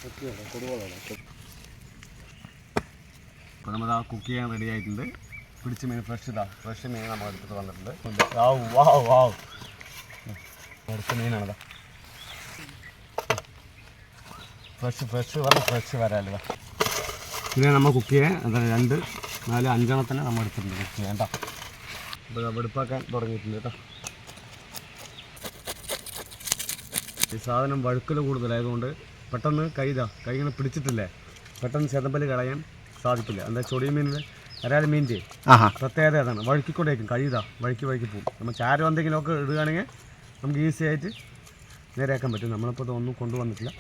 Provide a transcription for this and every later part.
അപ്പോൾ നമ്മൾ ആ കുക്ക് ചെയ്യാൻ റെഡി ആയിട്ടുണ്ട്. പിടിച്ച മീൻ ഫ്രഷ് മീൻ നമ്മൾ എടുത്തിട്ട് വന്നിട്ടുണ്ട്. അടുത്ത മീനാണതാ ഫ്രഷ് വരാല്ലേ. ഇതിനെ നമ്മൾ കുക്ക് ചെയ്യാൻ 2, 4, 5 എണ്ണത്തിന് നമ്മൾ എടുത്തിട്ടുണ്ട് കുക്ക് ചെയ്യാൻ കേട്ടോ. അപ്പോൾ വെടുപ്പാക്കാൻ തുടങ്ങിയിട്ടുണ്ട് കേട്ടോ. ഈ സാധനം വഴുക്കൽ കൂടുതലായതുകൊണ്ട് പെട്ടെന്ന് കൈ ഇങ്ങനെ പിടിച്ചിട്ടില്ലേ, പെട്ടെന്ന് ചെതമ്പൽ കളയാൻ സാധിക്കില്ല. എന്താ ചൊടിയ മീനിൽ വരാൽ മീനിൻ്റെ പ്രത്യേകത അതാണ്. വഴുക്കിക്കൊണ്ടേക്കും വഴുക്കി പോകും. നമ്മൾ ചാരം എന്തെങ്കിലുമൊക്കെ ഇടുകയാണെങ്കിൽ നമുക്ക് ഈസി ആയിട്ട് നേരെയാക്കാൻ പറ്റും. നമ്മളിപ്പോൾ ഇതൊന്നും കൊണ്ടുവന്നിട്ടില്ല.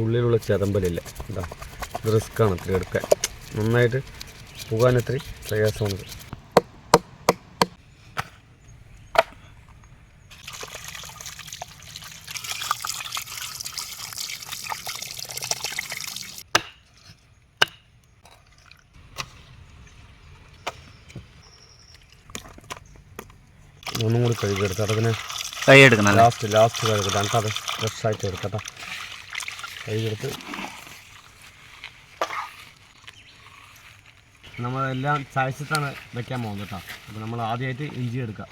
ഉള്ളിലുള്ള ചെതമ്പലില്ല, എന്താ ഇത് റിസ്ക്കാണ് ഇത്തിരി എടുക്കാൻ. നന്നായിട്ട് പോകാൻ ഇത്തിരി പ്രയാസമാണിത്. ഒന്നും കൂടി കഴുകിയെടുത്ത് അതിനെ ലാസ്റ്റ് കഴുകട്ടെ. എന്നിട്ട് ഫ്രഷായിട്ട് എടുക്കട്ടെ. കഴുകിയെടുത്ത് നമ്മളെല്ലാം ചതച്ചിട്ടാണ് വെക്കാൻ പോകുന്നത് കേട്ടോ. അപ്പോൾ നമ്മൾ ആദ്യമായിട്ട് ഇഞ്ചി തുടങ്ങാം.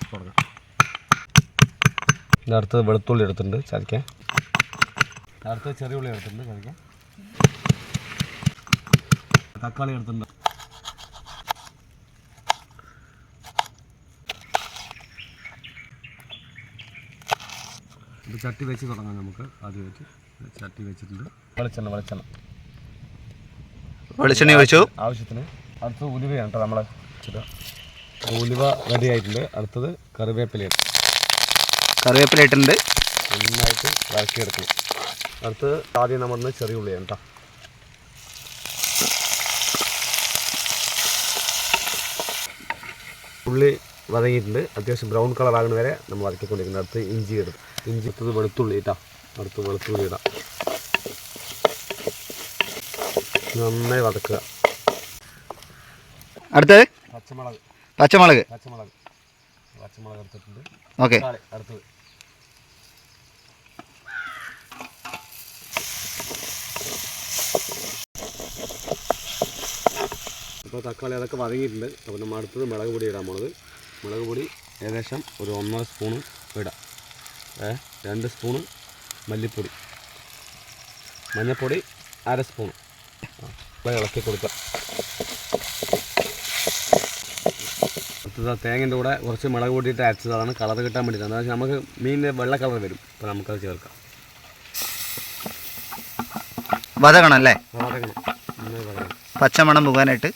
ഇതിൻ്റെ അടുത്ത് വെളുത്തുള്ളി എടുത്തിട്ടുണ്ട് ചതയ്ക്കാൻ. അടുത്ത് ചെറിയ ഉള്ളി എടുത്തിട്ടുണ്ട് ചതയ്ക്കാൻ. തക്കാളി എടുത്തിട്ടുണ്ട്. ഇത് ചട്ടി വെച്ച് തുടങ്ങാം നമുക്ക്. ആദ്യമായിട്ട് ചട്ടി വെച്ചിട്ടുണ്ട്. വെളിച്ചെണ്ണ ഒഴിച്ചു ആവശ്യത്തിന്. അടുത്തത് ഉലുവയാണ് കേട്ടോ നമ്മൾ വെച്ചത്. ഉലുവ റെഡി ആയിട്ടുണ്ട്. അടുത്തത് കറിവേപ്പില ഇട്ടുണ്ട്. നന്നായിട്ട് വഴക്കിയെടുക്കണം. അടുത്തത് ആദ്യം നമ്മൾ ചെറിയ ഉള്ളിയാണ് കേട്ടോ. ഉള്ളി വതങ്ങിയിട്ടുണ്ട്. അത്യാവശ്യം ബ്രൗൺ കളർ ആകുന്ന വരെ നമ്മൾ വഴക്കിക്കൊണ്ടിരിക്കുന്നത്. അടുത്ത് ഇഞ്ചി എടുത്തത് വെളുത്തുള്ളി ഇട്ടാ. അടുത്ത് വെളുത്തുള്ളി ഇടാം. നന്നായി വതക്കുക. അടുത്തത് പച്ചമുളക് എടുത്തിട്ടുണ്ട്. ഓക്കെ. അടുത്തത് അപ്പോൾ തക്കാളി അതൊക്കെ വതങ്ങിയിട്ടുണ്ട്. അപ്പോൾ നമ്മൾ അടുത്തത് മുളക് പൊടി ഇടാൻ പോണത്. മുളക് പൊടി ഏകദേശം ഒരു 1.5 സ്പൂണ് ഇടാം. 2 സ്പൂണ് മല്ലിപ്പൊടി, മഞ്ഞൾപ്പൊടി 1/2 സ്പൂണ്. ഇളക്കി കൊടുക്കുക. അടുത്തത് തേങ്ങൻ്റെ കൂടെ കുറച്ച് മുളക് പൊടിയിട്ട് അരച്ചതാണ് കളർ കിട്ടാൻ വേണ്ടിയിട്ടാണ്. അതായത് നമുക്ക് മീനിൻ്റെ വെള്ള കളർ വരും. അപ്പോൾ നമുക്കത് ചേർക്കാം. വതക്കണം അല്ലേ? നന്നായി വതക്കണം. പച്ചമണം പോകാനായിട്ട്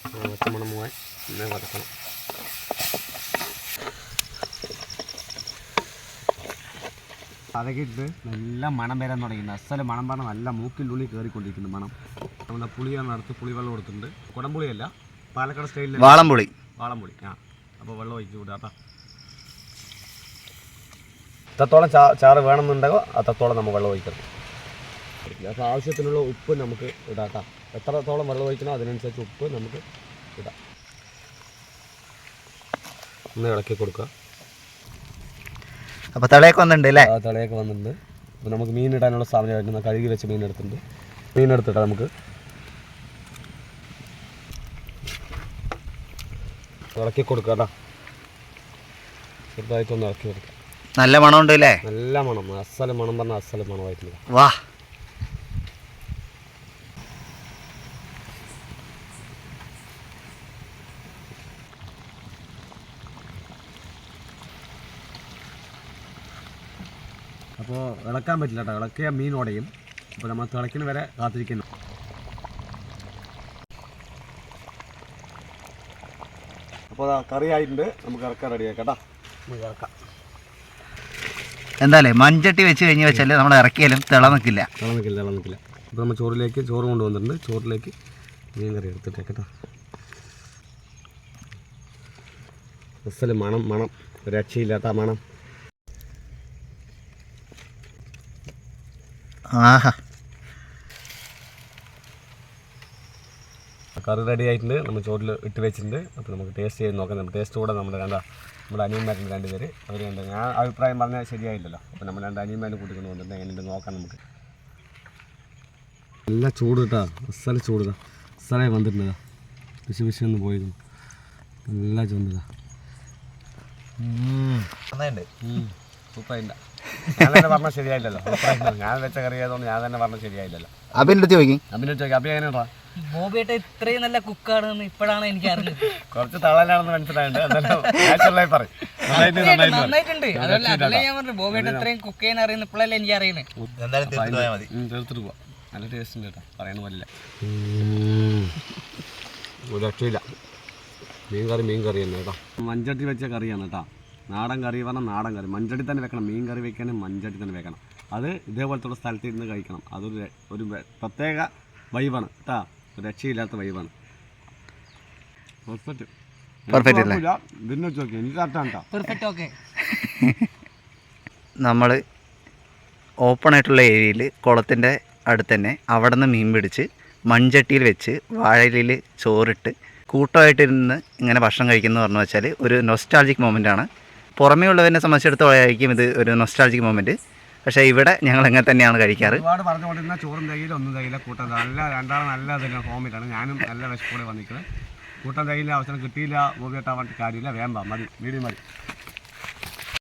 നന്നായി വതക്കണം. അതൊക്കെ ഇട്ട് നല്ല മണം വരാൻ തുടങ്ങിയിട്ടുണ്ട്. അസല മണം പറഞ്ഞാൽ നല്ല മൂക്കിനുള്ളിൽ കയറിക്കൊണ്ടിരിക്കുന്നു മണം. നമ്മുടെ പുളിയാണ്. അടുത്ത് പുളിവെള്ളം കൊടുത്തിട്ടുണ്ട്. കുടംപുളിയല്ല, പാലക്കാട് സ്റ്റൈലിൽ വാളംപുളി. അപ്പോൾ വെള്ളം ഒഴിച്ച് വിടാം. എത്രത്തോളം ചാറ് വേണമെന്നുണ്ടെങ്കിൽ അത്രത്തോളം നമ്മൾ വെള്ളം ഒഴിക്കണം. അപ്പോൾ ആവശ്യത്തിനുള്ള ഉപ്പ് നമുക്ക് ഇടാം. എത്രത്തോളം വെള്ളം ഒഴിക്കണോ അതിനനുസരിച്ച് ഉപ്പ് നമുക്ക് ഇടാം. ഒന്ന് ഇളക്കി കൊടുക്കുക. അപ്പോൾ തിളയൊക്കെ വന്നിട്ടുണ്ട് അല്ലേ? തിളയൊക്കെ വന്നിട്ടുണ്ട്. അപ്പോൾ നമുക്ക് മീനിടാനുള്ള സാധനമായിട്ട് കഴുകി വെച്ച് മീനെടുത്തിട്ട് നമുക്ക് ഇളക്കി കൊടുക്കാം കേട്ടോ. ചെറുതായിട്ടൊന്ന് ഇളക്കി കൊടുക്കാം. നല്ല മണമുണ്ട് അല്ലേ? നല്ല മണം. അസല മണം പറഞ്ഞാൽ അസല മണമായിട്ടില്ല. വാ. അപ്പോൾ ഇളക്കാൻ പറ്റില്ല കേട്ടോ. ഇളക്കിയ മീൻ ഉടയും. അപ്പോൾ നമ്മൾ തിളയ്ക്കുന്ന വരെ കാത്തിരിക്കുന്നു. അപ്പോൾ കറി ആയിട്ടുണ്ട്. നമുക്ക് ഇറക്കാൻ റെഡിയാക്കാം കേട്ടോ. നമുക്ക് ഇറക്കാം. എന്തായാലും മൺചട്ടി വെച്ച് കഴിഞ്ഞ് വെച്ചാൽ നമ്മൾ ഇറക്കിയാലും തിളനിക്കില്ല. അപ്പോൾ നമ്മൾ ചോറ് കൊണ്ടുവന്നിട്ടുണ്ട്. ചോറിലേക്ക് മീൻ കറി എടുത്തിട്ടേ കേട്ടോ. അസല് മണം രക്ഷയില്ലാത്ത മണം. കറി റെഡി ആയിട്ടുണ്ട്, നമ്മൾ ചോറിൽ ഇട്ട് വെച്ചിട്ടുണ്ട്. അപ്പോൾ നമുക്ക് ടേസ്റ്റ് ചെയ്ത് നോക്കാം. നമ്മൾ ടേസ്റ്റ് കൂടെ നമ്മുടെ അനിയന്മാരുണ്ട് 2 പേര്. അവർ കണ്ട് ഞാൻ അഭിപ്രായം പറഞ്ഞാൽ ശരിയായില്ലല്ലോ. അപ്പോൾ നമ്മൾ 2 അനിയന്മാരും കൂട്ടിക്കൊണ്ട് വന്നിട്ട് എങ്ങനെയുണ്ട് നോക്കാം നമുക്ക്. നല്ല ചൂട് കിട്ടാ, അസല ചൂട് ഇതാ, അസലേ വന്നിട്ടുണ്ട്. വിഷന്ന് പോയിരുന്നു, നല്ല ചൂണ്ടിതാ. സൂപ്പറില്ല. ഞാൻ തന്നെ പറഞ്ഞാൽ ശരിയായില്ലല്ലോ. ഞാൻ വെച്ച കറി ആയതുകൊണ്ട് ഞാൻ തന്നെ പറഞ്ഞാൽ ശരിയായില്ലല്ലോ. അഭിനന്ദി ചോദിക്കും. അഭി എങ്ങനെയാ? ബോബിയേട്ട ഇത്രയും നല്ല കുക്കാണെന്ന് ഇപ്പോഴാണ് എനിക്ക് അറിഞ്ഞത്. കുറച്ച് തളലാണെന്ന് മനസ്സിലായിട്ടുണ്ട്. നാച്ചുറലായി പറയും. നന്നായിട്ടുണ്ട്. അതല്ലേ ഞാൻ പറഞ്ഞു, ബോബിയേട്ട ഇത്രയും കുക്ക് ചെയ്യാൻ അറിയുന്ന ഇപ്പോഴല്ലേ എനിക്ക് അറിയുന്നത്. ചേർത്തിട്ട് പോവാം. നല്ല ടേസ്റ്റ് ഉണ്ട് കേട്ടോ, പറയുന്ന പോലെ. ഒരു രക്ഷയില്ല. മീൻ കറി തന്നെ കേട്ടോ. മൺചട്ടി വെച്ച കറിയാണ് കേട്ടോ. നാടൻ കറി പറഞ്ഞാൽ നാടൻ കറി. മൺചട്ടി തന്നെ വെക്കണം. മീൻ കറി വെക്കാനും മൺചട്ടി തന്നെ വെക്കണം. അത് ഇതേപോലത്തുള്ള സ്ഥലത്ത് ഇരുന്ന് കഴിക്കണം. അതൊരു പ്രത്യേക വൈബാണ് കേട്ടോ. രക്ഷയില്ലാത്ത വൈബാണ്. പെർഫെക്റ്റ് അല്ലേ? പിന്നെ വെച്ച് നോക്കി എനിക്ക് കറക്റ്റാണ് കേട്ടോ. പെർഫെക്റ്റ്. ഓക്കെ. നമ്മൾ ഓപ്പൺ ആയിട്ടുള്ള ഏരിയയിൽ കുളത്തിൻ്റെ അടുത്ത് തന്നെ അവിടെ നിന്ന് മീൻ പിടിച്ച് മൺചട്ടിയിൽ വെച്ച് വാഴയിലയിൽ ചോറിട്ട് കൂട്ടമായിട്ടിരുന്ന് ഇങ്ങനെ ഭക്ഷണം കഴിക്കുന്നത് പറഞ്ഞു വെച്ചാൽ ഒരു നൊസ്റ്റാൾജിക് മൊമെൻ്റാണ്. പുറമേ ഉള്ളവരെ സംബന്ധിച്ചിടത്തോളമായിരിക്കും ഇത് ഒരു നൊസ്റ്റാൾജിക് മൊമെൻറ്റ്. പക്ഷേ ഇവിടെ ഞങ്ങൾ എങ്ങനെ തന്നെയാണ് കഴിക്കാറ്. ഒരുപാട് പറഞ്ഞുകൊണ്ടിരുന്ന ചോറും തകയിലും ഒന്നും തകയില്ല, കൂട്ടം രണ്ടാളും നല്ല ഇതില്ല ഫോമിലാണ്. ഞാനും നല്ല വിശപ്പോടെ വന്നിരിക്കുന്നത്. കൂട്ടം തകയില്ല, അവസരം കിട്ടിയില്ല. ബോബിയേട്ടാൻ കാര്യമില്ല, വേണ്ട മതി, മീഡിയം മതി.